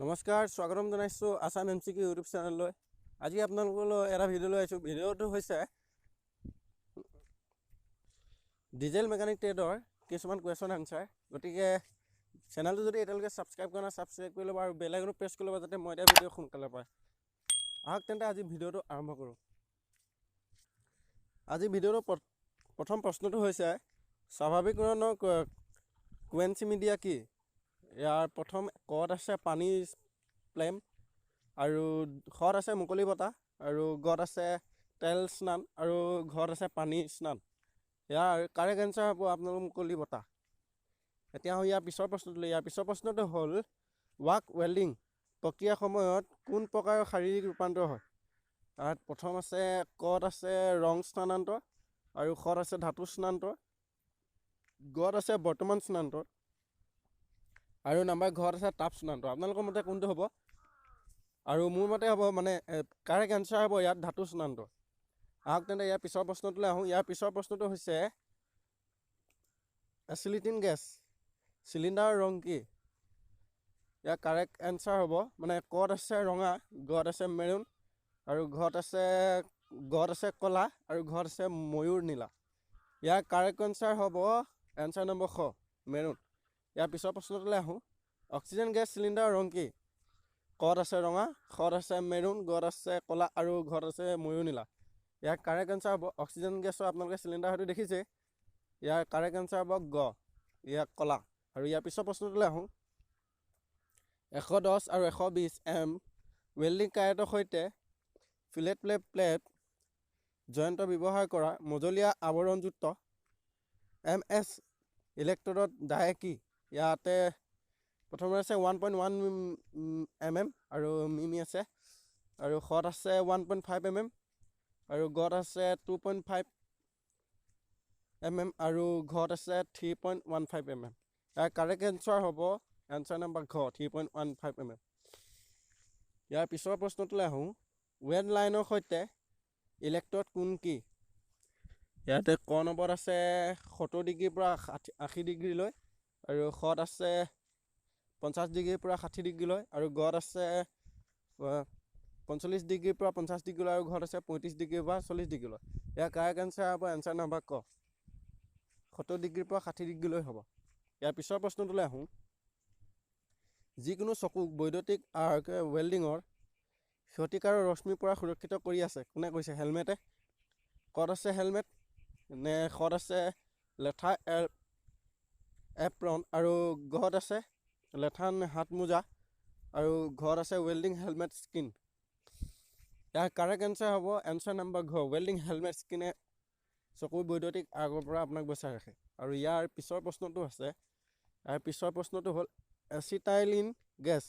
নমস্কাৰ স্বাগতম জনাইছোঁ আসাম MCQ ইউটিউব চেনেললৈ। আজি আপোনালোকলৈ এটা ভিডিঅ' লৈ আহিছোঁ। ভিডিঅ'টো হৈছে ডিজেল মেকানিক ট্ৰেডৰ কিছুমান কুৱেশ্যন আনচাৰ। গতিকে চেনেলটো যদি এতিয়ালৈকে ছাবস্ক্ৰাইব কৰা নাই ছাবস্ক্ৰাইব কৰি ল'ব আৰু বেল আইকনটো প্ৰেছ কৰি ল'ব যাতে মই দিয়া ভিডিঅ' সোনকালে পায়। আহক তেন্তে আজি ভিডিঅ'টো আৰম্ভ কৰোঁ। আজি ভিডিঅ'টো প্ৰথম প্ৰশ্নটো হৈছে স্বাভাৱিক উৰণনৰ কুৱেঞ্চি মিডিয়া কি? ইয়াৰ প্ৰথম কত আছে পানী প্লেম আৰু ঘৰত আছে মুকলি বতাহ আৰু গত আছে তেল স্নান আৰু ঘৰত আছে পানী স্নান। ইয়াৰ কাৰেক্ট এনচাৰ হ'ব আপোনালোক মুকলি বতাহ। এতিয়া ইয়াৰ পিছৰ প্ৰশ্নটো হ'ল ৱাক ৱেল্ডিং প্ৰক্ৰিয়াৰ সময়ত কোন প্ৰকাৰৰ শাৰীৰিক ৰূপান্তৰ হয়? তাত প্ৰথম আছে কত আছে ৰং স্থানান্তৰ আৰু খত আছে ধাতু স্থানান্তৰ, গত আছে বৰ্তমান স্থানান্তৰ আৰু নাম্বাৰ ঘৰত আছে তাপ স্থানান্তৰ। আপোনালোকৰ মতে কোনটো হ'ব? আৰু মোৰ মতে হ'ব মানে কাৰেক্ট এনচাৰ হ'ব ইয়াত ধাতু স্থানান্তৰ। আহক তেন্তে ইয়াৰ পিছৰ প্ৰশ্নটোলৈ আহোঁ। ইয়াৰ পিছৰ প্ৰশ্নটো হৈছে এচিলিটিন গেছ চিলিণ্ডাৰৰ ৰং কি? ইয়াৰ কাৰেক্ট এনচাৰ হ'ব মানে কত আছে ৰঙা, গত আছে মেৰুন আৰু গত আছে কলা আৰু ঘৰত আছে ময়ূৰ নীলা। ইয়াৰ কাৰেক্ট এনচাৰ হ'ব এনচাৰ নম্বৰ খ মেৰুন। ইয়াৰ পিছৰ প্ৰশ্নটোলৈ আহোঁ। অক্সিজেন গেছ চিলিণ্ডাৰৰ ৰং কি? কত আছে ৰঙা, খত আছে মেৰুন, গত আছে কলা আৰু ঘৰত আছে ময়ূৰ নীলা। ইয়াৰ কাৰেক্ট এনচাৰ হ'ব অক্সিজেন গেছৰ আপোনালোকে চিলিণ্ডাৰ হয়তো দেখিছে। ইয়াৰ কাৰেক্ট এনচাৰ হ'ব গ ইয়াৰ কলা। আৰু ইয়াৰ পিছৰ প্ৰশ্নটোলৈ আহোঁ। 110 আৰু 120 M ৱেল্ডিং কাৰেটৰ সৈতে ফিলেট প্লেট জয়ন্ত ব্যৱহাৰ কৰা মজলীয়া আৱৰণযুক্ত MS ইলেক্ট্ৰডত ডায়ে কি? ইয়াতে প্ৰথমে আছে 1.1 mm আৰু মিমি আছে আৰু খত আছে 1.5 mm আৰু গত আছে 2.5 mm আৰু ঘৰত আছে 3.15 mm। ইয়াৰ কাৰেক্ট এনচাৰ হ'ব এনচাৰ নম্বৰ ঘ 3.15 mm। ইয়াৰ পিছৰ প্ৰশ্নটোলৈ আহোঁ। ৱেড লাইনৰ সৈতে ইলেক্ট্ৰড কোন কি? ইয়াতে ক নম্বৰত আছে 70 ডিগ্ৰীৰ পৰা 80 ডিগ্ৰীলৈ আৰু খত আছে 50 ডিগ্ৰীৰ পৰা 60 ডিগ্ৰীলৈ আৰু গত আছে 45 ডিগ্ৰীৰ পৰা 50 ডিগ্ৰীলৈ আৰু ঘৰত আছে 35 ডিগ্ৰীৰ পৰা 40 ডিগ্ৰীলৈ। ইয়াৰ কাৰেক্ট এনচাৰ হ'ব এনচাৰ নম্বৰ ক 70 ডিগ্ৰীৰ পৰা 60 ডিগ্ৰীলৈ হ'ব। ইয়াৰ পিছৰ প্ৰশ্নটোলৈ আহোঁ। যিকোনো চকুক বৈদ্যুতিক আৰ্ক ৱেল্ডিঙৰ ক্ষতিকাৰক ৰশ্মিৰ পৰা সুৰক্ষিত কৰি আছে কোনে কৈছে? হেলমেটে। কত আছে হেলমেট নে খত আছে লেথা এপ্ৰন আৰু গত আছে লেথান হাত মোজা আৰু ঘৰত আছে ৱেল্ডিং হেলমেট স্কিন। ইয়াৰ কাৰেক্ট এনচাৰ হ'ব এনচাৰ নম্বৰ ঘ ৱেল্ডিং হেলমেট স্কিনে চকুৰ বৈদ্যুতিক আৰ্কৰ পৰা আপোনাক বচাই ৰাখে। আৰু ইয়াৰ পিছৰ প্ৰশ্নটো হ'ল এচিটাইলিন গেছ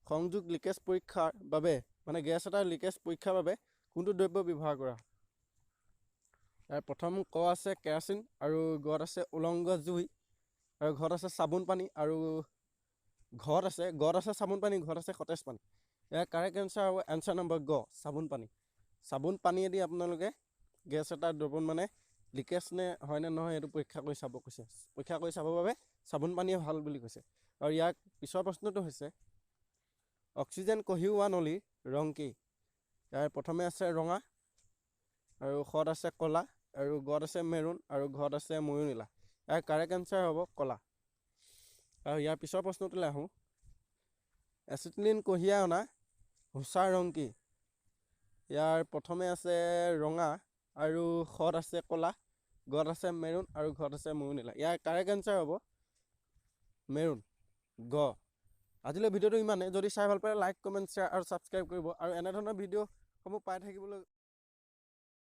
সংযোগ লিকেজ পৰীক্ষাৰ বাবে মানে গেছ এটাৰ লিকেজ পৰীক্ষাৰ বাবে কোনটো দ্ৰব্য ব্যৱহাৰ কৰা হয়? ইয়াৰ প্ৰথম ক আছে কেৰাচিন আৰু গত আছে উলংগ জুই আৰু ঘৰত আছে চাবোন পানী আৰু গত আছে চাবোন পানী, ঘৰত আছে সতেজ পানী। ইয়াৰ কাৰেক্ট এনচাৰ হ'ব এনচাৰ নম্বৰ গ চাবোন পানী। চাবোন পানীয়েদি আপোনালোকে গেছ এটাৰ দ্ৰৱণ মানে লিকেজ নে হয় নে নহয় এইটো পৰীক্ষা কৰি চাব কৈছে। পৰীক্ষা কৰি চাবৰ বাবে চাবোন পানীয়ে ভাল বুলি কৈছে। আৰু ইয়াৰ পিছৰ প্ৰশ্নটো হৈছে অক্সিজেন কঢ়িওৱা নলীৰ ৰং কি? ইয়াৰ প্ৰথমে আছে ৰঙা আৰু খত আছে কলা আৰু গত আছে মেৰুন আৰু ঘৰত আছে ময়ূৰ নীলা। ইয়াৰ কাৰেক্ট এনচাৰ হ'ব কলা। আৰু ইয়াৰ পিছৰ প্ৰশ্নটোলৈ আহোঁ। এচিটিলিন কঢ়িয়াই অনা হোচাৰ ৰং কি? ইয়াৰ প্ৰথমে আছে ৰঙা আৰু খত আছে কলা, গত আছে মেৰুন আৰু ঘৰত আছে ময়ূৰ নীলা। ইয়াৰ কাৰেক্ট এনচাৰ হ'ব মেৰুন গ। আজিলৈ ভিডিঅ'টো ইমানে। যদি চাই ভাল পায় লাইক কমেণ্ট শ্বেয়াৰ আৰু ছাবস্ক্ৰাইব কৰিব আৰু এনেধৰণৰ ভিডিঅ'সমূহ পাই থাকিবলৈ